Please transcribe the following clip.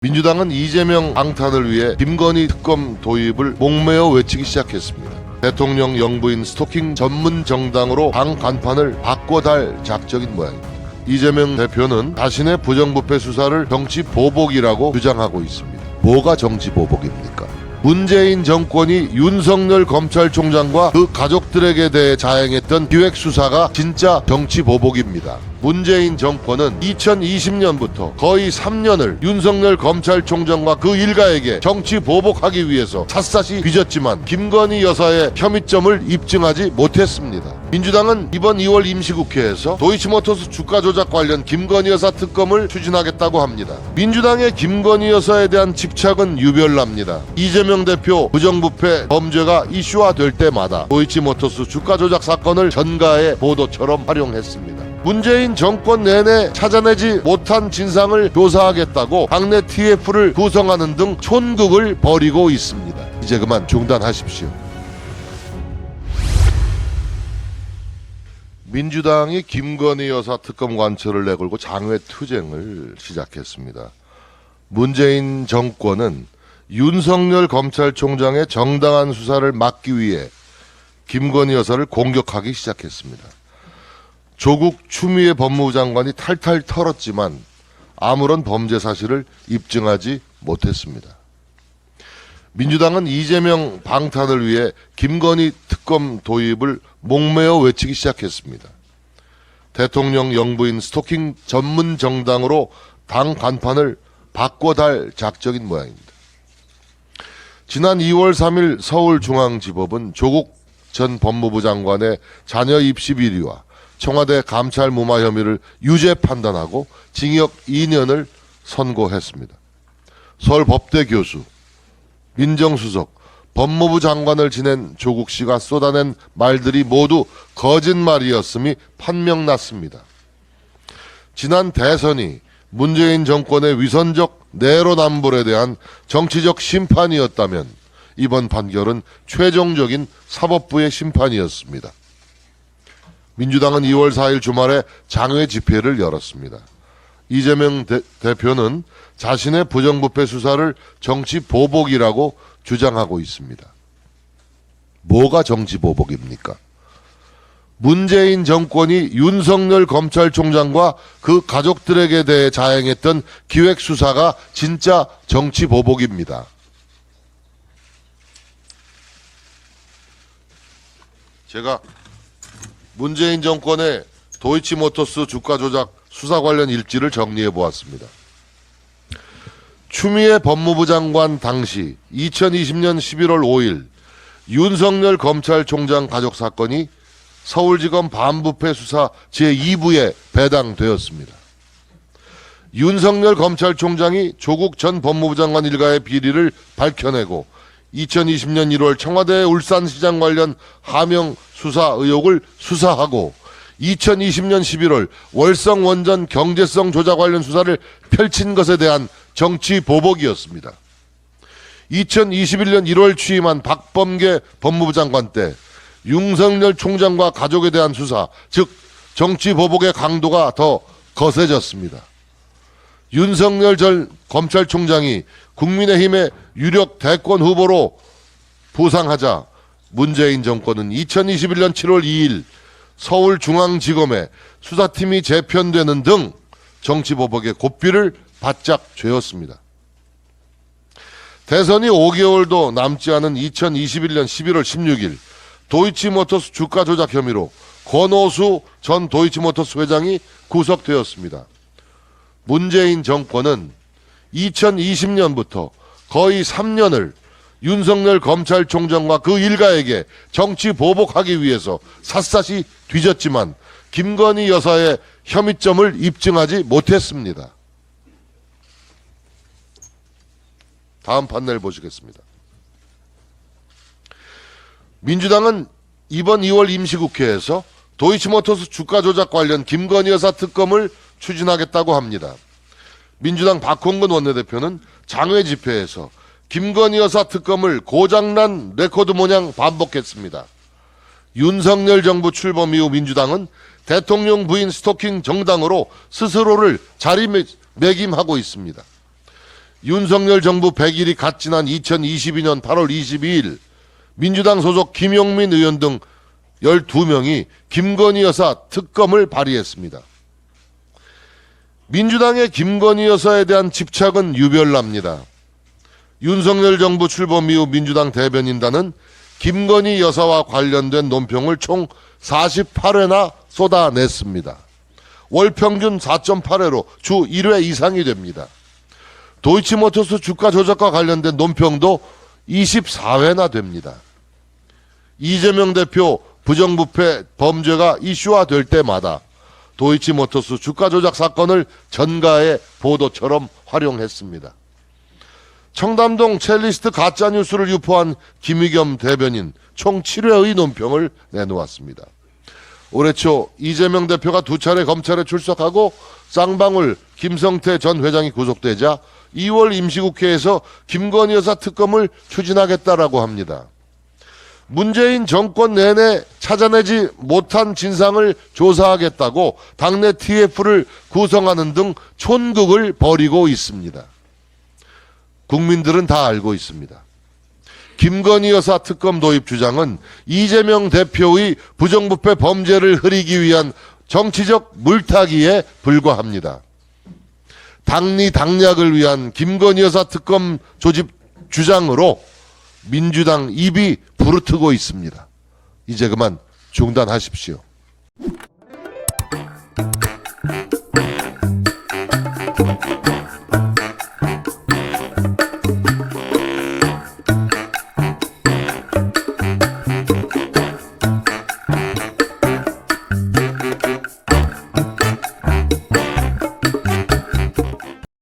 민주당은 이재명 방탄을 위해 김건희 특검 도입을 목매어 외치기 시작했습니다. 대통령 영부인 스토킹 전문 정당으로 당 간판을 바꿔달 작정인 모양입니다. 이재명 대표는 자신의 부정부패 수사를 정치 보복이라고 주장하고 있습니다. 뭐가 정치 보복입니까? 문재인 정권이 윤석열 검찰총장과 그 가족들에게 대해 자행했던 기획수사가 진짜 정치 보복입니다. 문재인 정권은 2020년부터 거의 3년을 윤석열 검찰총장과 그 일가에게 정치 보복하기 위해서 샅샅이 뒤졌지만 김건희 여사의 혐의점을 입증하지 못했습니다. 민주당은 이번 2월 임시국회에서 도이치모터스 주가 조작 관련 김건희 여사 특검을 추진하겠다고 합니다. 민주당의 김건희 여사에 대한 집착은 유별납니다. 이재명 대표 부정부패 범죄가 이슈화될 때마다 도이치모터스 주가 조작 사건을 전가의 보도처럼 활용했습니다. 문재인 정권 내내 찾아내지 못한 진상을 조사하겠다고 당내 TF를 구성하는 등 촌극을 벌이고 있습니다. 이제 그만 중단하십시오. 민주당이 김건희 여사 특검 관철을 내걸고 장외투쟁을 시작했습니다. 문재인 정권은 윤석열 검찰총장의 정당한 수사를 막기 위해 김건희 여사를 공격하기 시작했습니다. 조국 추미애 법무부 장관이 탈탈 털었지만 아무런 범죄 사실을 입증하지 못했습니다. 민주당은 이재명 방탄을 위해 김건희 특검 도입을 목매어 외치기 시작했습니다. 대통령 영부인 스토킹 전문 정당으로 당 간판을 바꿔달 작정인 모양입니다. 지난 2월 3일 서울중앙지법은 조국 전 법무부 장관의 자녀 입시 비리와 청와대 감찰 무마 혐의를 유죄 판단하고 징역 2년을 선고했습니다. 서울법대 교수, 민정수석, 법무부 장관을 지낸 조국 씨가 쏟아낸 말들이 모두 거짓말이었음이 판명났습니다. 지난 대선이 문재인 정권의 위선적 내로남불에 대한 정치적 심판이었다면 이번 판결은 최종적인 사법부의 심판이었습니다. 민주당은 2월 4일 주말에 장외 집회를 열었습니다. 이재명 대표는 자신의 부정부패 수사를 정치 보복이라고 주장하고 있습니다. 뭐가 정치 보복입니까? 문재인 정권이 윤석열 검찰총장과 그 가족들에게 대해 자행했던 기획수사가 진짜 정치 보복입니다. 제가 문재인 정권의 도이치모터스 주가 조작 수사 관련 일지를 정리해 보았습니다. 추미애 법무부 장관 당시 2020년 11월 5일 윤석열 검찰총장 가족 사건이 서울지검 반부패 수사 제2부에 배당되었습니다. 윤석열 검찰총장이 조국 전 법무부 장관 일가의 비리를 밝혀내고 2020년 1월 청와대 울산시장 관련 하명 수사 의혹을 수사하고 2020년 11월 월성 원전 경제성 조작 관련 수사를 펼친 것에 대한 정치 보복이었습니다. 2021년 1월 취임한 박범계 법무부 장관 때 윤석열 총장과 가족에 대한 수사, 즉 정치 보복의 강도가 더 거세졌습니다. 윤석열 전 검찰총장이 국민의힘의 유력 대권 후보로 부상하자 문재인 정권은 2021년 7월 2일 서울중앙지검에 수사팀이 재편되는 등 정치보복의 고삐를 바짝 죄었습니다. 대선이 5개월도 남지 않은 2021년 11월 16일 도이치모터스 주가 조작 혐의로 권오수 전 도이치모터스 회장이 구속되었습니다. 문재인 정권은 2020년부터 거의 3년을 윤석열 검찰총장과 그 일가에게 정치 보복하기 위해서 샅샅이 뒤졌지만 김건희 여사의 혐의점을 입증하지 못했습니다. 다음 판넬 보시겠습니다. 민주당은 이번 2월 임시국회에서 도이치모터스 주가 조작 관련 김건희 여사 특검을 추진하겠다고 합니다. 민주당 박홍근 원내대표는 장외 집회에서 김건희 여사 특검을 고장난 레코드 모양 반복했습니다. 윤석열 정부 출범 이후 민주당은 대통령 부인 스토킹 정당으로 스스로를 자리매김하고 있습니다. 윤석열 정부 100일이 갓 지난 2022년 8월 22일 민주당 소속 김용민 의원 등 12명이 김건희 여사 특검을 발의했습니다. 민주당의 김건희 여사에 대한 집착은 유별납니다. 윤석열 정부 출범 이후 민주당 대변인단은 김건희 여사와 관련된 논평을 총 48회나 쏟아냈습니다. 월 평균 4.8회로 주 1회 이상이 됩니다. 도이치모터스 주가 조작과 관련된 논평도 24회나 됩니다. 이재명 대표 부정부패 범죄가 이슈화될 때마다 도이치모터스 주가 조작 사건을 전가의 보도처럼 활용했습니다. 청담동 첼리스트 가짜뉴스를 유포한 김의겸 대변인 총 7회의 논평을 내놓았습니다. 올해 초 이재명 대표가 2차례 검찰에 출석하고 쌍방울 김성태 전 회장이 구속되자 2월 임시국회에서 김건희 여사 특검을 추진하겠다라고 합니다. 문재인 정권 내내 찾아내지 못한 진상을 조사하겠다고 당내 TF를 구성하는 등 촌극을 벌이고 있습니다. 국민들은 다 알고 있습니다. 김건희 여사 특검 도입 주장은 이재명 대표의 부정부패 범죄를 흐리기 위한 정치적 물타기에 불과합니다. 당리 당략을 위한 김건희 여사 특검 조직 주장으로 민주당 입이 부르트고 있습니다. 이제 그만 중단하십시오.